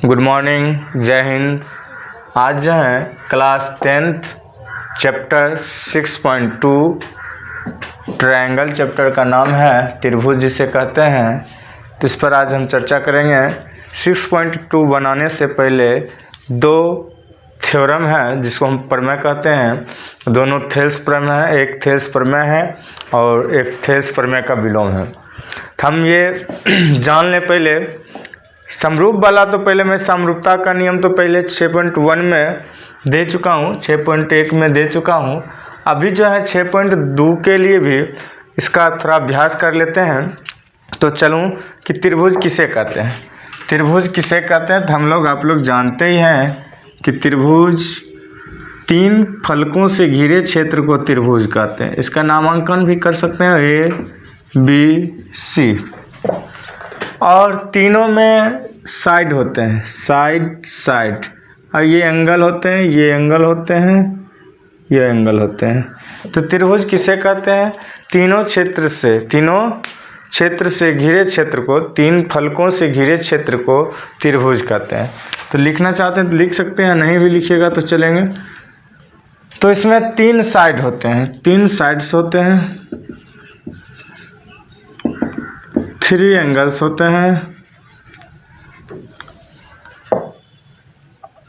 Good morning, जय हिंद। आज जो है class 10th chapter 6.2 triangle chapter का नाम है त्रिभुज जिसे कहते हैं, तो इस पर आज हम चर्चा करेंगे। 6.2 बनाने से पहले दो थ्योरम है जिसको हम प्रमेय कहते हैं। दोनों थेल्स प्रमेय है, एक थेल्स प्रमेय है और एक थेल्स प्रमेय का विलोम है। तो हम ये जान लें पहले समरूप वाला। तो पहले मैं समरूपता का नियम तो पहले 6.1 में दे चुका हूँ, 6.1 में दे चुका हूँ। अभी जो है 6.2 के लिए भी इसका थोड़ा अभ्यास कर लेते हैं। तो चलूँ कि त्रिभुज किसे कहते हैं। त्रिभुज किसे कहते हैं तो हम लोग आप लोग जानते ही हैं कि त्रिभुज तीन फलकों से घिरे क्षेत्र को त्रिभुज कहते हैं। इसका नामांकन भी कर सकते हैं ए बी सी, और तीनों में साइड होते हैं, साइड, और ये एंगल होते हैं, ये एंगल होते हैं, ये एंगल होते हैं। तो त्रिभुज किसे कहते हैं? तीनों क्षेत्र से घिरे क्षेत्र को, तीन फलकों से घिरे क्षेत्र को त्रिभुज कहते हैं। तो लिखना चाहते हैं तो लिख सकते हैं, नहीं भी लिखिएगा तो चलेंगे। तो इसमें तीन साइड होते हैं, तीन साइड्स होते हैं, 3 एंगल्स होते हैं।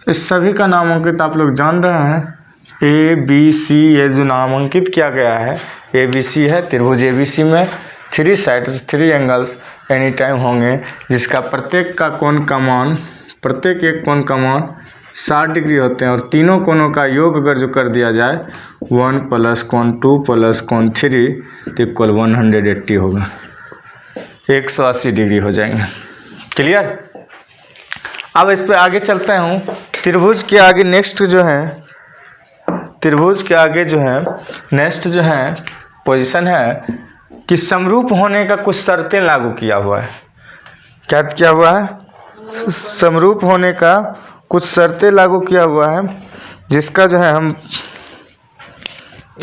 इस सभी का नामांकित आप लोग जान रहे हैं, ए बी सी। ये जो नामांकित किया गया है ए बी सी है। त्रिभुज ए बी सी में 3 साइड्स, 3 एंगल्स एनी टाइम होंगे, जिसका प्रत्येक एक कोण का मान 60 डिग्री होते हैं। और तीनों कोणों का योग अगर जो कर दिया जाए 1 प्लस कोण 2 प्लस कोण 3 तो इक्वल 180 होगा, 180 डिग्री हो जाएंगे। क्लियर? अब इस पे आगे चलते हूँ। त्रिभुज के आगे नेक्स्ट जो है पोजीशन है कि समरूप होने का कुछ शर्तें लागू किया हुआ है। क्या किया हुआ है? समरूप होने का कुछ शर्तें लागू किया हुआ है, जिसका जो है हम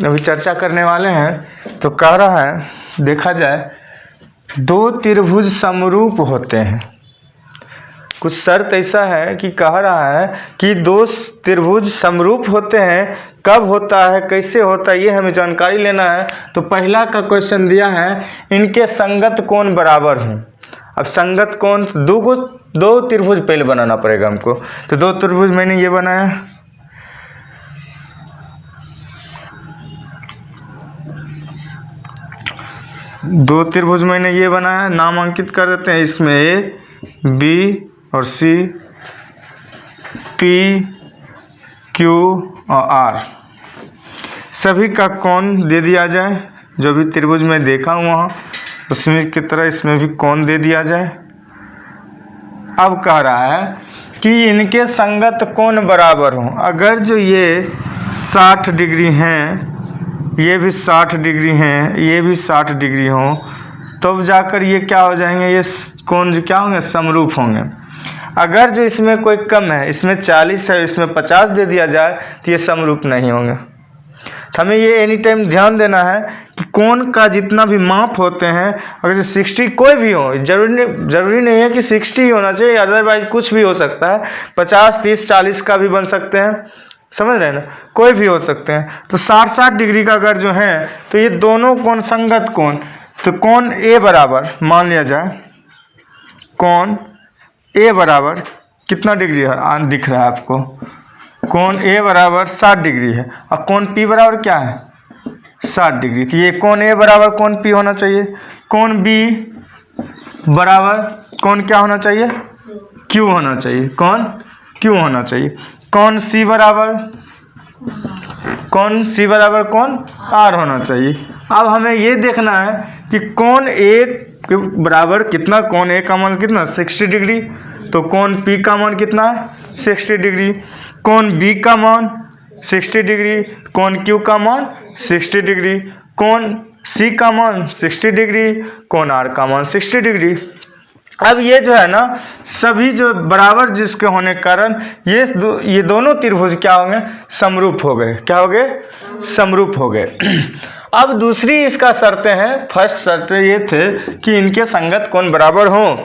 अभी चर्चा करने वाले हैं। तो कह रहा है, देखा जाए, दो त्रिभुज समरूप होते हैं। कुछ शर्त ऐसा है कि कह रहा है कि दो त्रिभुज समरूप होते हैं। कब होता है, कैसे होता है, ये हमें जानकारी लेना है। तो पहला का क्वेश्चन दिया है, इनके संगत कोण बराबर हों। अब संगत कोण दो त्रिभुज पहले बनाना पड़ेगा हमको। तो दो त्रिभुज मैंने ये बनाया, दो त्रिभुज मैंने ये बनाया, नामांकित कर देते हैं इसमें ए बी और सी, पी क्यू और आर। सभी का कोण दे दिया जाए, जो भी त्रिभुज में देखा हुआ उसमें की तरह इसमें भी कोण दे दिया जाए। अब कह रहा है कि इनके संगत कोण बराबर हों। अगर जो ये 60 डिग्री हैं, ये भी 60 डिग्री हैं, ये भी 60 डिग्री हों, तब जाकर ये क्या हो जाएंगे, ये कोण जो क्या होंगे, समरूप होंगे। अगर जो इसमें कोई कम है, इसमें 40 है, इसमें 50 दे दिया जाए, तो ये समरूप नहीं होंगे। तो हमें ये एनी टाइम ध्यान देना है कि कोण का जितना भी माप होते हैं, अगर 60 कोई भी हो, जरूरी नहीं है कि 60 ही होना चाहिए, अदरवाइज कुछ भी हो सकता है। 50, 30, 40 का भी बन सकते हैं, समझ रहे हैं ना, कोई भी हो सकते हैं। तो 60 डिग्री का अगर जो है, तो ये दोनों कोण संगत कोण। तो कोण ए बराबर मान लिया जाए, कोण ए बराबर कितना डिग्री है दिख रहा है आपको? कोण ए बराबर 60 डिग्री है, और कोण पी बराबर क्या है, 60 डिग्री। तो ये कोण ए बराबर कोण पी होना चाहिए। कोण बी बराबर कोण क्या होना चाहिए, क्यू होना चाहिए, कोण क्यू होना चाहिए। कोण सी बराबर कोण आर होना चाहिए। अब हमें ये देखना है कि कोण ए के बराबर कितना, कोण ए का मान कितना, 60 डिग्री। तो कोण पी का मान कितना है, 60 डिग्री। कोण बी का मान 60 डिग्री, कोण क्यू का मान 60 डिग्री, कोण सी का मान 60 डिग्री, कोण आर का मान 60 डिग्री। अब ये जो है ना, सभी जो बराबर जिसके होने के कारण ये दोनों त्रिभुज क्या होंगे, समरूप हो गए। क्या हो गए? समरूप हो गए। अब दूसरी इसका शर्तें हैं। फर्स्ट शर्त ये थे कि इनके संगत कोण बराबर हों।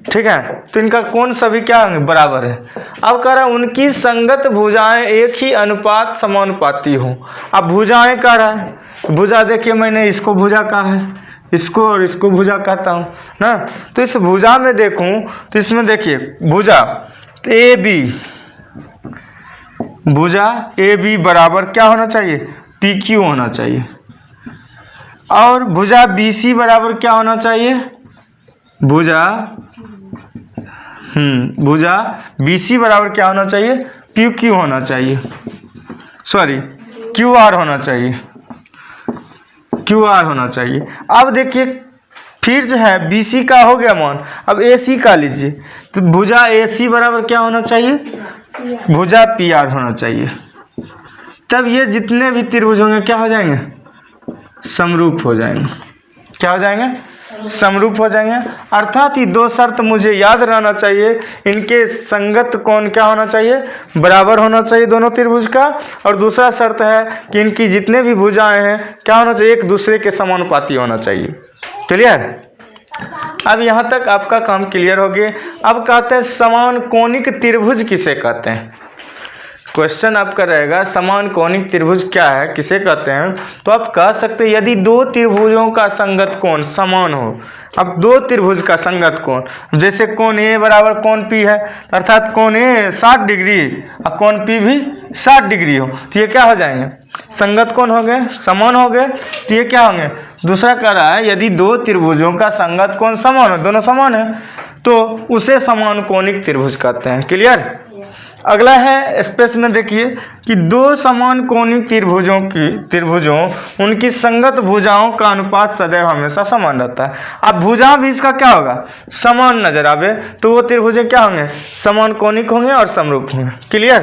ठीक है, तो इनका कोण सभी क्या होंगे, बराबर है। अब कह रहा है उनकी संगत भुजाएं एक ही अनुपात समानुपाती हो। अब भुजाएं कह रहा है, भुजा देखिए मैंने इसको भुजा कहा है, इसको और इसको भुजा कहता हूँ ना। तो इस भुजा में देखूं तो इसमें देखिए भुजा ए बी, भुजा ए बी बराबर क्या होना चाहिए, पी क्यू होना चाहिए। और भुजा बी सी बराबर क्या होना चाहिए, भुजा भुजा बी सी बराबर क्या होना चाहिए, पी क्यू होना चाहिए, सॉरी क्यू आर होना चाहिए, क्यू आर होना चाहिए। अब देखिए फिर जो है बी सी का हो गया मान, अब ए सी का लीजिए, तो भुजा ए सी बराबर क्या होना चाहिए, भुजा पी आर होना चाहिए। तब ये जितने भी त्रिभुज होंगे क्या हो जाएंगे, समरूप हो जाएंगे। क्या हो जाएंगे, समरूप हो जाएंगे। अर्थात ये दो शर्त मुझे याद रहना चाहिए, इनके संगत कोण क्या होना चाहिए, बराबर होना चाहिए दोनों त्रिभुज का। और दूसरा शर्त है कि इनकी जितने भी भुजाएं हैं क्या होना चाहिए, एक दूसरे के समानुपाती होना चाहिए। क्लियर। अब यहाँ तक आपका काम क्लियर हो गया। अब कहते हैं समान कोणिक त्रिभुज किसे कहते हैं। क्वेश्चन आपका रहेगा समान कोणिक त्रिभुज क्या है, किसे कहते हैं। तो आप कह सकते हैं यदि दो त्रिभुजों का संगत कोण समान हो। अब दो त्रिभुज का संगत कोण, जैसे कोण ए बराबर कोण पी है, अर्थात कोण ए 60 डिग्री और कोण पी भी 60 डिग्री हो, तो ये क्या हो जाएंगे, संगत कोण हो गए, समान हो गए। तो ये क्या होंगे, दूसरा कह रहा है यदि दो त्रिभुजों का संगत कोण समान हो, दोनों समान है, तो उसे समान कोणिक त्रिभुज कहते हैं। क्लियर। अगला है स्पेस में देखिए कि दो समान कोणिक त्रिभुजों उनकी संगत भुजाओं का अनुपात सदैव हमेशा समान रहता है। अब भुजा भी इसका क्या होगा, समान नजर आवे, तो वो त्रिभुजें क्या होंगे, समान कोणिक होंगे और समरूप होंगे। क्लियर।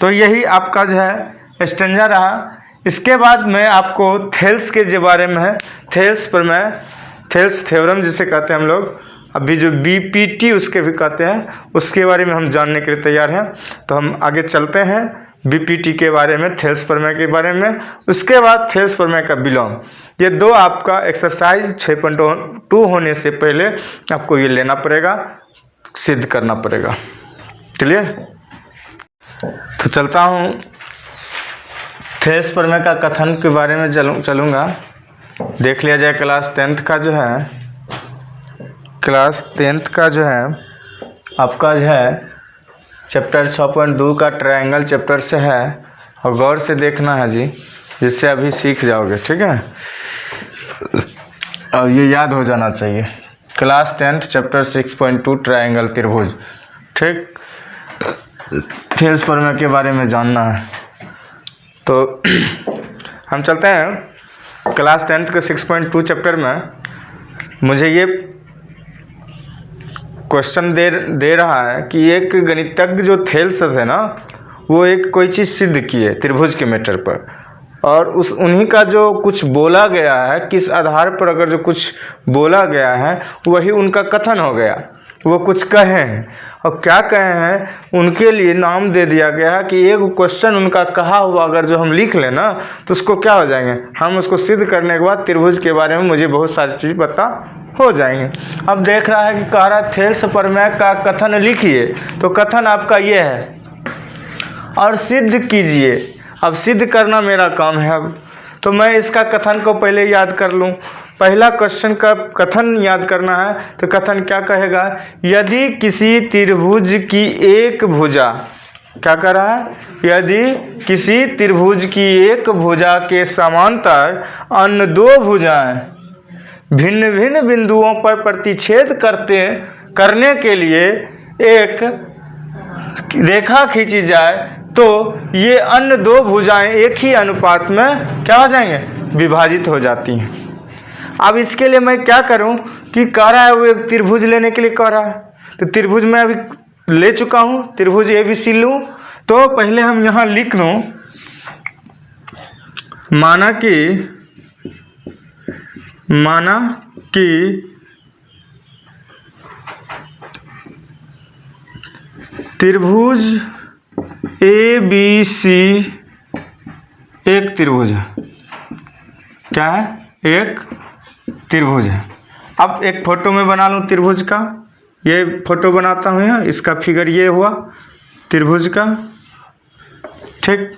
तो यही आपका जो है स्टेंजा रहा। इसके बाद में आपको थेल्स के जो बारे में है, थेल्स प्रमेय, थेल्स थ्योरम जिसे कहते हैं हम लोग, अभी जो बीपीटी उसके भी कहते हैं, उसके बारे में हम जानने के लिए तैयार हैं। तो हम आगे चलते हैं बीपीटी के बारे में, थेल्स प्रमेय के बारे में। उसके बाद थेल्स प्रमेय का विलोम, ये दो आपका एक्सरसाइज 6.2 होने से पहले आपको ये लेना पड़ेगा, सिद्ध करना पड़ेगा। क्लियर। तो चलता हूँ थेल्स प्रमेय का कथन के बारे में चलूँगा। देख लिया जाए क्लास 10th का जो है, क्लास 10th का जो है आपका जो है चैप्टर 6.2 का ट्रायंगल चैप्टर से है, और गौर से देखना है जी, जिससे अभी सीख जाओगे। ठीक है, और ये याद हो जाना चाहिए। क्लास 10th चैप्टर 6.2 ट्रायंगल त्रिभुज। ठीक, थेल्स प्रमेय के बारे में जानना है। तो हम चलते हैं क्लास 10th के 6.2 चैप्टर में। मुझे ये क्वेश्चन दे रहा है कि एक गणितज्ञ जो थेल्स है ना, वो एक कोई चीज़ सिद्ध की है त्रिभुज के मैटर पर, और उन्हीं का जो कुछ बोला गया है, किस आधार पर अगर जो कुछ बोला गया है वही उनका कथन हो गया। वो कुछ कहे हैं, और क्या कहे हैं उनके लिए नाम दे दिया गया है कि एक क्वेश्चन उनका कहा हुआ अगर जो हम लिख लें ना, तो उसको क्या हो जाएंगे, हम उसको सिद्ध करने के बाद त्रिभुज के बारे में मुझे बहुत सारी चीज़ पता हो जाएंगे। अब देख रहा है कि कह रहा थेल्स प्रमेय का कथन लिखिए, तो कथन आपका ये है और सिद्ध कीजिए। अब सिद्ध करना मेरा काम है। अब तो मैं इसका कथन को पहले याद कर लूँ। पहला क्वेश्चन का कथन याद करना है, तो कथन क्या कहेगा, यदि किसी त्रिभुज की एक भुजा, क्या कर रहा है, यदि किसी त्रिभुज की एक भुजा के समांतर अन्य दो भुजाएं भिन्न भिन्न बिंदुओं पर प्रतिच्छेद करने के लिए एक रेखा खींची जाए, तो ये अन्य दो भुजाएं एक ही अनुपात में क्या हो जाएंगे, विभाजित हो जाती हैं। अब इसके लिए मैं क्या करूं कि कह रहा है वो एक त्रिभुज लेने के लिए कह रहा है, तो त्रिभुज मैं अभी ले चुका हूं, त्रिभुज ABC लूं। तो पहले हम यहां लिख लूं, माना कि त्रिभुज ABC एक त्रिभुज है। क्या है, एक त्रिभुज है। अब एक फोटो में बना लूं त्रिभुज का, ये फोटो बनाता हूँ यहाँ, इसका फिगर ये हुआ त्रिभुज का। ठीक,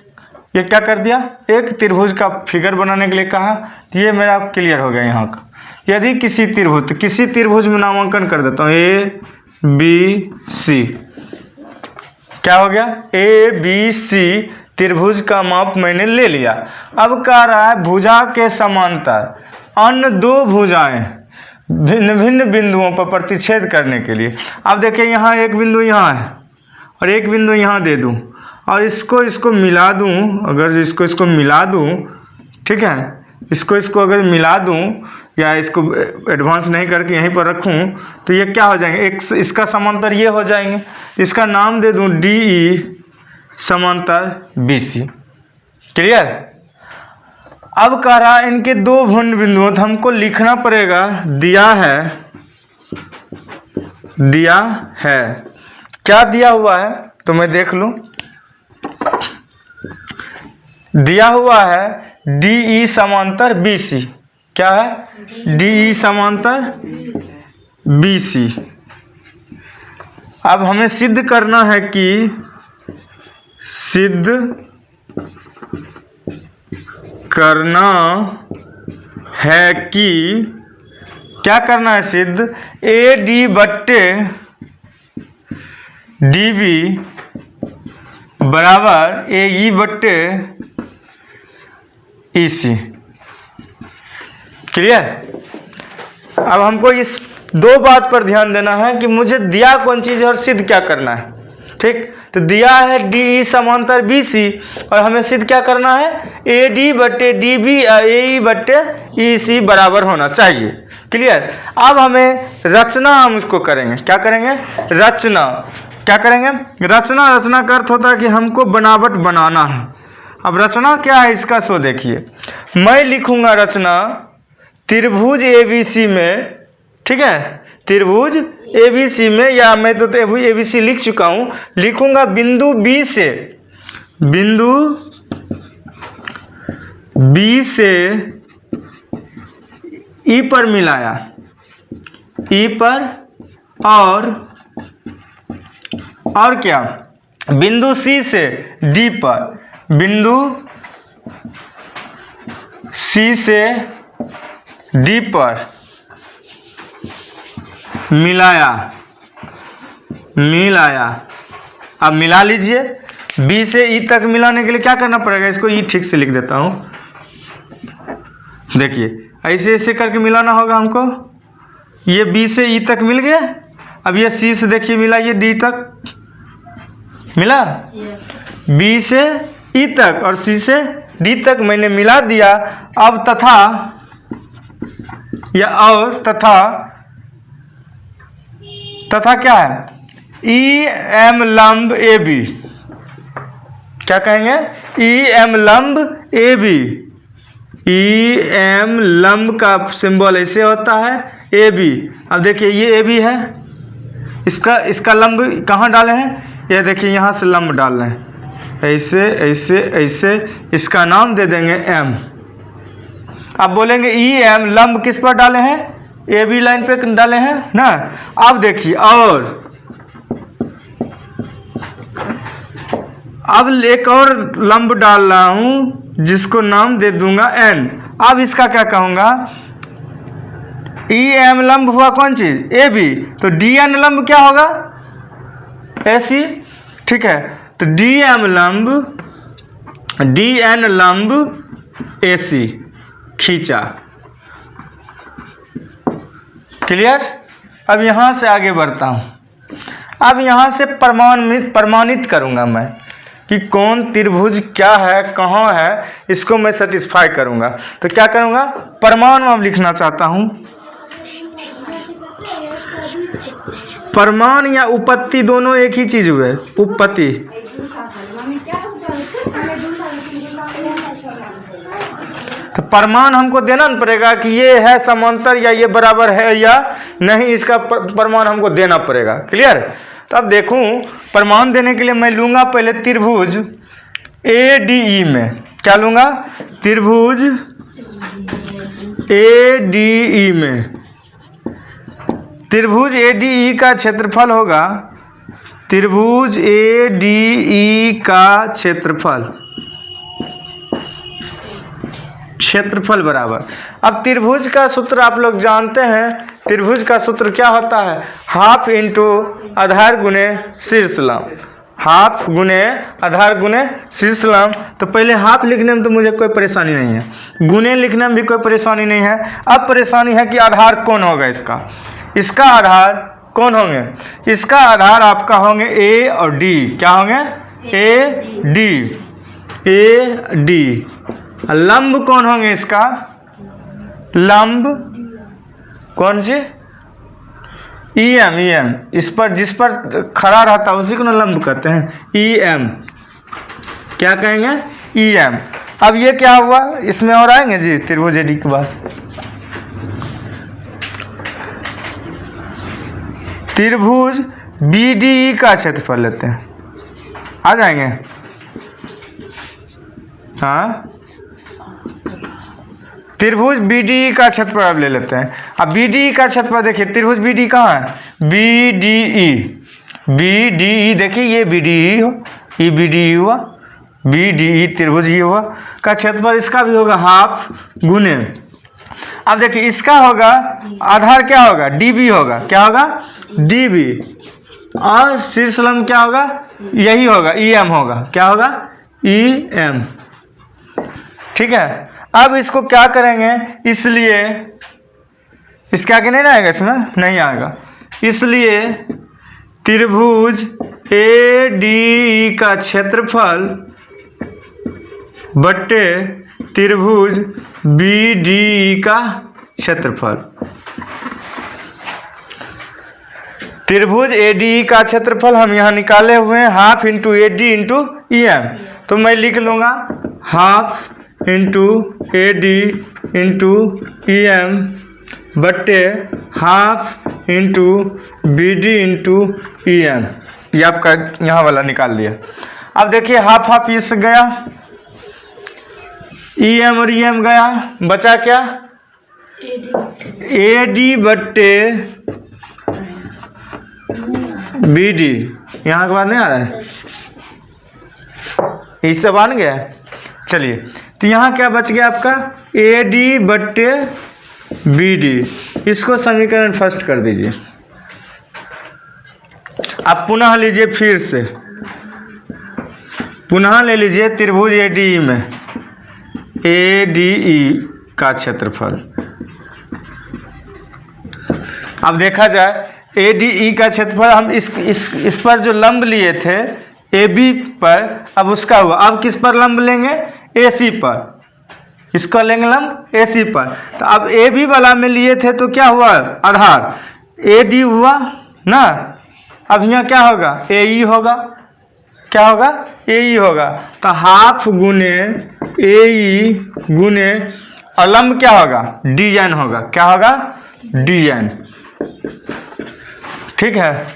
ये क्या कर दिया, एक त्रिभुज का फिगर बनाने के लिए कहा, तो ये मेरा क्लियर हो गया यहाँ का। यदि किसी त्रिभुज, किसी त्रिभुज में नामांकन कर देता हूँ ए बी सी, क्या हो गया, ए बी सी त्रिभुज का माप मैंने ले लिया। अब कह रहा है भुजा के समांतर अन्य दो भुजाएं भिन्न भिन्न बिंदुओं पर प्रतिच्छेद करने के लिए। अब देखिए यहाँ एक बिंदु यहाँ है और एक बिंदु यहाँ दे दूँ और इसको मिला दूँ, अगर इसको मिला दूँ, ठीक है, इसको अगर मिला दूँ या इसको एडवांस नहीं करके यहीं पर रखूँ तो ये क्या हो जाएंगे, एक इसका समांतर ये हो जाएंगे। इसका नाम दे दूँ डी ई समांतर बी सी। क्लियर। अब कह रहा है इनके दो भिन्न बिंदुओं, तो हमको लिखना पड़ेगा दिया है क्या दिया हुआ है, तो मैं देख लूं। दिया हुआ है डी ई समांतर बी सी। क्या है, डी ई समांतर बी सी। अब हमें सिद्ध करना है कि क्या करना है, सिद्ध ए डी बट्टे डी बी बराबर ए ई बट्टे ई सी। क्लियर। अब हमको इस दो बात पर ध्यान देना है कि मुझे दिया कौन चीज़ है और सिद्ध क्या करना है। ठीक, तो दिया है डी ई समांतर बी सी और हमें सिद्ध क्या करना है, ए डी बट्टे डी बी ए ई बट्टे ई सी बराबर होना चाहिए। क्लियर। अब हमें रचना हम इसको करेंगे, क्या करेंगे, रचना। क्या करेंगे, रचना का अर्थ होता है कि हमको बनावट बनाना है। अब रचना क्या है इसका सो देखिए, मैं लिखूंगा रचना त्रिभुज एबीसी में, ठीक है, त्रिभुज एबीसी में, या मैं तो एबीसी लिख चुका हूं, लिखूंगा बिंदु बी से ई पर मिलाया, ई पर और क्या, बिंदु सी से डी पर, बिंदु सी से डी पर मिलाया। अब मिला लीजिए। बी से ई तक मिलाने के लिए क्या करना पड़ेगा, इसको ई ठीक से लिख देता हूं। देखिए ऐसे करके मिलाना होगा हमको। ये बी से ई तक मिल गया। अब ये सी से देखिए मिला, ये डी तक मिला, बी से ई तक और सी से डी तक मैंने मिला दिया। अब तथा क्या है, ई एम लंब ए बी। क्या कहेंगे, ई एम लंब ए बी। ई एम लंब का सिंबल ऐसे होता है, ए बी। अब देखिए ये ए बी है, इसका लंब कहाँ डाले हैं, ये देखिए यहाँ से लंब डाल रहे हैं, ऐसे। इसका नाम दे देंगे एम। अब बोलेंगे ई एम लंब किस पर डाले हैं, ए बी लाइन पे डाले हैं ना। अब देखिए, और अब एक और लंब डाल रहा हूं जिसको नाम दे दूंगा एन। अब इसका क्या कहूंगा, ई एम लंब हुआ कौन चीज, ए बी, तो डी एन लंब क्या होगा, ए सी। ठीक है, तो डी एन लंब ए सी खींचा। क्लियर। अब यहां से आगे बढ़ता हूं। अब यहां से प्रमाणित करूंगा मैं कि कौन त्रिभुज क्या है, कहाँ है, इसको मैं सेटिस्फाई करूंगा। तो क्या करूंगा, प्रमाण में लिखना चाहता हूं। प्रमाण या उपपत्ति दोनों एक ही चीज हुए, उपपत्ति। तो प्रमाण हमको देना न पड़ेगा कि ये है समांतर या ये बराबर है या नहीं, इसका प्रमाण हमको देना पड़ेगा। क्लियर। तो अब देखूं, प्रमाण देने के लिए मैं लूंगा पहले त्रिभुज ए डी ई में। क्या लूंगा, त्रिभुज ए डी ई में त्रिभुज ADE का क्षेत्रफल होगा, त्रिभुज ADE का क्षेत्रफल बराबर। अब त्रिभुज का सूत्र आप लोग जानते हैं, त्रिभुज का सूत्र क्या होता है, हाफ इंटू आधार गुने शीर्ष लंब, हाफ गुने आधार गुने शीर्ष लंब। तो पहले हाफ लिखने में तो मुझे कोई परेशानी नहीं है, गुने लिखने में भी कोई परेशानी नहीं है। अब परेशानी है कि आधार कौन होगा, इसका आधार कौन होंगे, इसका आधार आपका होंगे A और D। क्या होंगे, AD। लंब कौन होंगे, इसका लंब कौन सी, EM। इस पर जिस पर खड़ा रहता है उसी को ना लंब कहते हैं, EM। क्या कहेंगे, EM। अब ये क्या हुआ, इसमें और आएंगे जी त्रिभुज AD के बाद। त्रिभुज BDE का क्षेत्रफल लेते हैं, आ जाएंगे। हाँ, त्रिभुज BDE का क्षेत्रफल अब ले लेते हैं। अब BDE का क्षेत्रफल देखिए, त्रिभुज BDE कहाँ है, BDE देखिए, ये BDE हो, ये BDE हुआ, BDE त्रिभुज ये हुआ का क्षेत्रफल, इसका भी होगा हाफ गुने। अब देखिए इसका होगा आधार क्या होगा, DB होगा। क्या होगा, DB। और शीर्ष लंब क्या होगा, यही होगा, EM होगा। क्या होगा, EM। ठीक है। अब इसको क्या करेंगे, इसलिए इसके आगे नहीं आएगा, इसमें नहीं आएगा, इसलिए त्रिभुज ADE का क्षेत्रफल बट्टे त्रिभुज BDE का क्षेत्रफल। त्रिभुज ADE का क्षेत्रफल हम यहाँ निकाले हुए हैं, half into AD into EM। तो मैं लिख लूँगा half into AD into EM बट्टे half into BD into EM। ये आपका यहाँ वाला निकाल लिया। अब देखिए हाफ हाफ इस गया, EM और EM गया, बचा क्या, AD बट्टे BD। यहाँ के बाद नहीं आ रहा है, इससे बन गया। चलिए, तो यहाँ क्या बच गया आपका, AD बट्टे BD। इसको समीकरण फर्स्ट कर दीजिए। अब पुनः लीजिए, फिर से पुनः ले लीजिए त्रिभुज ADE में ADE का क्षेत्रफल। अब देखा जाए ADE का क्षेत्रफल, हम इस पर जो लंब लिए थे AB पर, अब उसका हुआ। अब किस पर लंब लेंगे, AC पर, इसका लेंगे लंब AC पर। तो अब AB वाला में लिए थे तो क्या हुआ, आधार AD हुआ ना। अब यहाँ क्या होगा, AE होगा। क्या होगा, AE होगा। तो हाफ गुने AE गुने और लंब क्या होगा, DN होगा। क्या होगा, DN। ठीक है।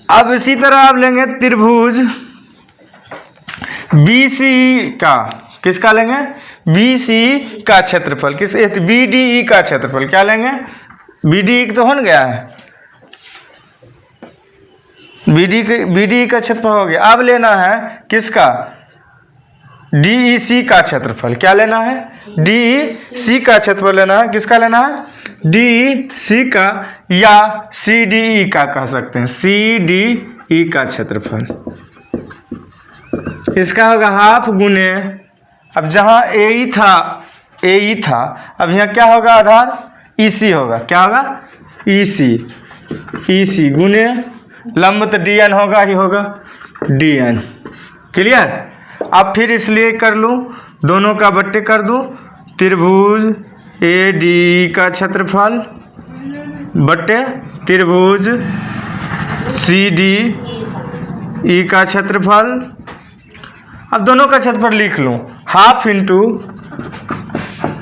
अब इसी तरह आप लेंगे त्रिभुज BCE का, किसका लेंगे, BCE का क्षेत्रफल, किस BDE का क्षेत्रफल। क्या लेंगे, BDE तो हो गया है, BDE का क्षेत्रफल हो गया। अब लेना है किसका, DEC का क्षेत्रफल। क्या लेना है, DEC का क्षेत्रफल लेना है। किसका लेना है, DEC का, या CDE का कह सकते हैं, CDE का क्षेत्रफल। इसका होगा हाफ गुने, अब जहाँ AE था, अब यहाँ क्या होगा, आधार EC होगा। क्या होगा, EC गुने लंब, तो DN होगा ही होगा, DN। क्लियर। अब फिर इसलिए कर लूँ, दोनों का बट्टे कर दूँ, त्रिभुज ADE का क्षेत्रफल बट्टे त्रिभुज CDE का क्षेत्रफल। अब दोनों का क्षेत्रफल लिख लूँ, half into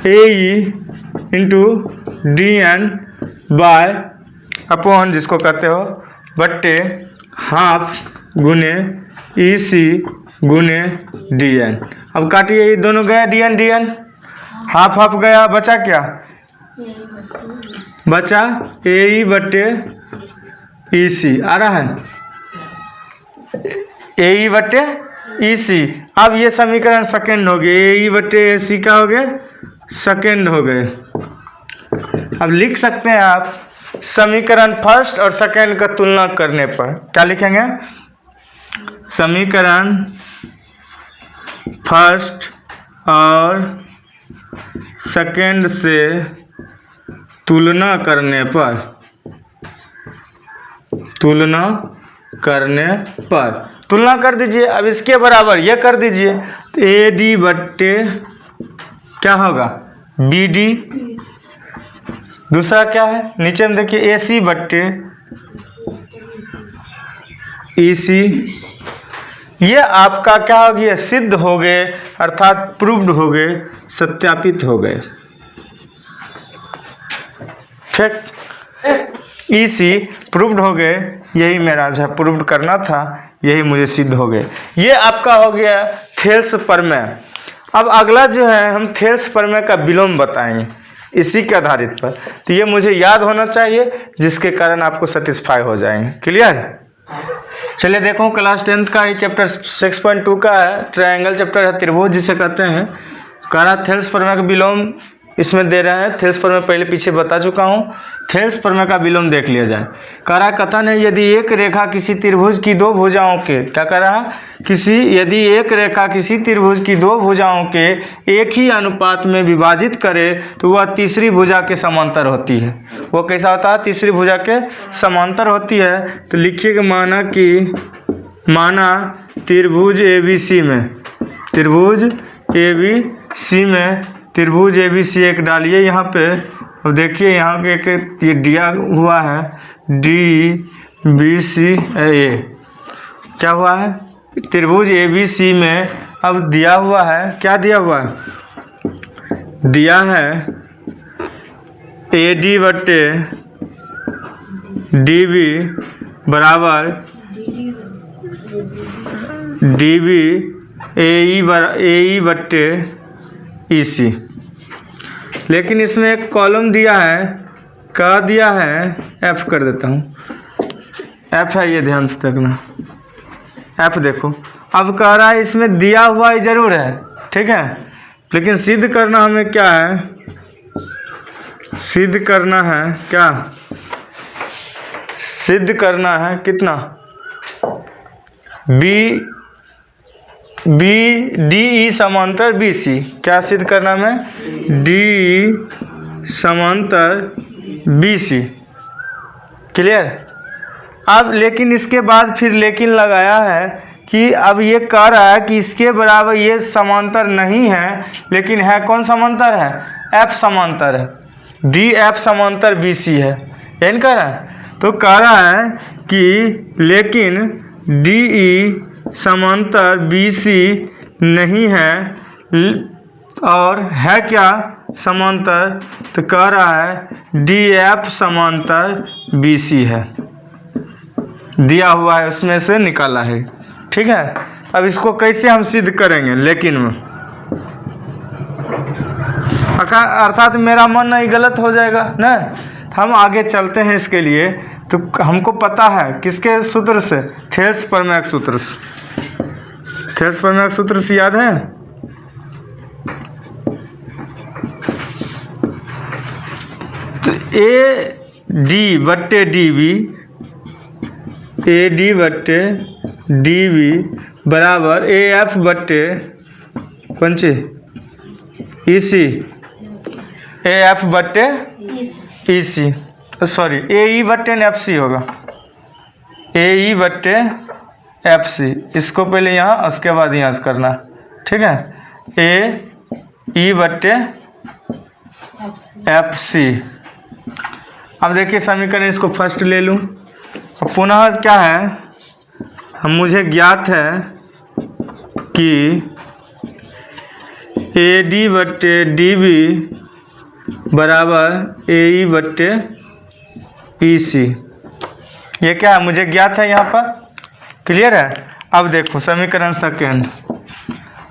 AE into DN by upon, जिसको कहते हो, बट्टे हाफ गुने EC गुने DN। अब काटिए, ये दोनों गया DN, हाफ हाफ गया, बचा क्या, बचा ए बटे ई सी, आ रहा है ए बटे ई सी। अब ये समीकरण सेकेंड हो गए, ए बटे ए सी का हो गए सेकेंड हो गए। अब लिख सकते हैं आप समीकरण फर्स्ट और सेकेंड का तुलना करने पर क्या लिखेंगे, समीकरण फर्स्ट और सेकेंड से तुलना करने पर, तुलना करने पर तुलना कर दीजिए। अब इसके बराबर ये कर दीजिए तो ए डी बट्टे क्या होगा बी डी। दूसरा क्या है नीचे में देखिए ए सी बट्टे ई सी। ये आपका क्या हो गया, सिद्ध हो गए, अर्थात प्रूव्ड हो गए, सत्यापित हो गए। ठीक, ई सी प्रूव्ड हो गए, यही मेरा जो प्रूव्ड करना था, यही मुझे सिद्ध हो गए। ये आपका हो गया थेल्स प्रमेय। अब अगला जो है हम थेल्स प्रमेय का विलोम बताएंगे इसी के आधारित पर। तो ये मुझे याद होना चाहिए, जिसके कारण आपको सेटिस्फाई हो जाएंगे। क्लियर है? चलिए देखो क्लास 10th का ये चैप्टर 6.2 का है, ट्रायंगल चैप्टर है, त्रिभुज जिसे कहते हैं। कह रहा थेल्स प्रमेय का विलोम इसमें दे रहे हैं। थेल्स प्रमेय पहले पीछे बता चुका हूँ, थेल्स प्रमेय का विलोम देख लिया जाए। कह रहा कथन है यदि एक रेखा किसी त्रिभुज की दो भुजाओं के, क्या कह रहा यदि एक रेखा किसी त्रिभुज की दो भुजाओं के एक ही अनुपात में विभाजित करे तो वह तीसरी भुजा के समांतर होती है। वो कैसा होता है, तीसरी भुजा के समांतर होती है। तो लिखिएगा माना त्रिभुज ABC में, त्रिभुज ABC में, त्रिभुज ABC एक डालिए यहाँ पे। अब देखिए यहाँ के एक ये दिया हुआ है DBCA, क्या हुआ है त्रिभुज ABC में। अब दिया हुआ है, क्या दिया हुआ है, दिया है AD बट्टे DB बराबर DB AE बट्टे EC। लेकिन इसमें एक कॉलम दिया है, क्या दिया है, F कर देता हूँ, F है, ये ध्यान से देखना, F देखो। अब कह रहा है इसमें दिया हुआ ही जरूर है, ठीक है, लेकिन सिद्ध करना हमें क्या है, सिद्ध करना है क्या, सिद्ध करना है कितना, DE समांतर BC। क्या सिद्ध करना है, DE समांतर BC। क्लियर? अब लेकिन इसके बाद फिर लेकिन लगाया है कि अब ये कह रहा है कि इसके बराबर ये समांतर नहीं है, लेकिन है कौन समांतर है, F समांतर है, DF समांतर BC है, यही कह रहा है। तो कह रहा है कि लेकिन DE समांतर BC नहीं है और है क्या समांतर, तो कह रहा है DF समांतर BC है, दिया हुआ है उसमें से निकाला है। ठीक है, अब इसको कैसे हम सिद्ध करेंगे, लेकिन में अर्थात मेरा मन नहीं गलत हो जाएगा ना। हम आगे चलते हैं इसके लिए, तो हमको पता है किसके सूत्र से, थेल्स प्रमेय सूत्र से। थेल्स प्रमेय सूत्र से याद है, तो AD बट्टे DB, AD बट्टे DB बराबर AF बट्टे कौन सी EC, AF बट्टे EC, सॉरी AE बट्टे FC होगा, AE बट्टे FC। इसको पहले यहाँ उसके बाद यहाँ से करना, ठीक है, AE बट्टे FC। अब देखिए समीकरण, इसको फर्स्ट ले लूँ। अब पुनः क्या है, मुझे ज्ञात है कि AD बट्टे DB बराबर AE बट्टे EC। ये क्या है, मुझे ज्ञात है यहाँ पर। क्लियर है? अब देखो समीकरण सेकेंड,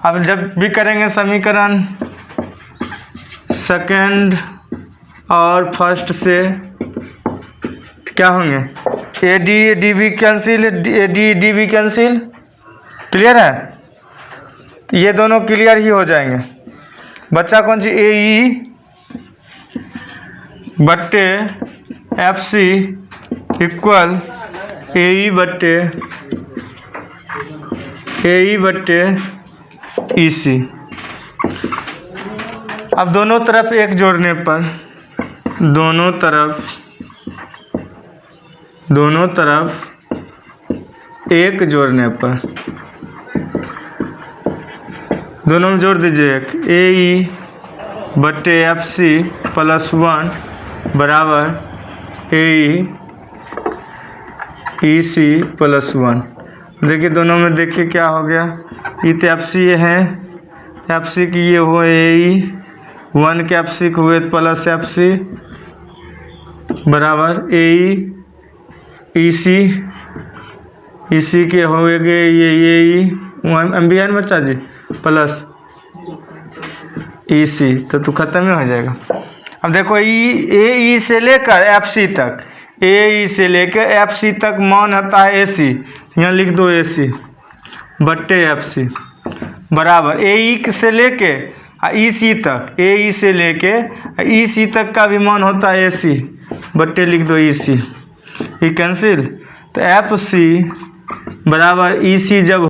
अब जब भी करेंगे समीकरण सेकेंड और फर्स्ट से क्या होंगे, A D B cancel, D B cancel, clear है। तो ये दोनों क्लियर ही हो जाएंगे। बच्चा कौन सी, ए ई बट्टे एफ सी इक्वल ए ई बट्टे ई सी। अब दोनों तरफ एक जोड़ने पर, दोनों तरफ एक जोड़ने पर, दोनों में जोड़ दीजिए एक, ए ई बट्टे एफ सी प्लस 1 बराबर ए ई सी प्लस 1। देखिए दोनों में देखिए क्या हो गया, ई तो एफ सी है, एफ सी की ये हुए ए ई, 1 के एफ सी को हुए प्लस एफ सी बराबर ए ई सी के हो गए ये ई एम बी एन बच्चा जी प्लस ई सी, तो खत्म ही हो जाएगा। अब देखो ए ई से लेकर एफ सी तक, ए ई से लेकर एफ सी तक मान होता है ए सी, यहाँ लिख दो ए सी बट्टे एफ सी बराबर ए ई से लेके ई सी तक, ए ई से लेके ई सी तक का भी मान होता है ए सी बट्टे लिख दो ई सी, ये कैंसिल। तो एफ सी बराबर ई सी जब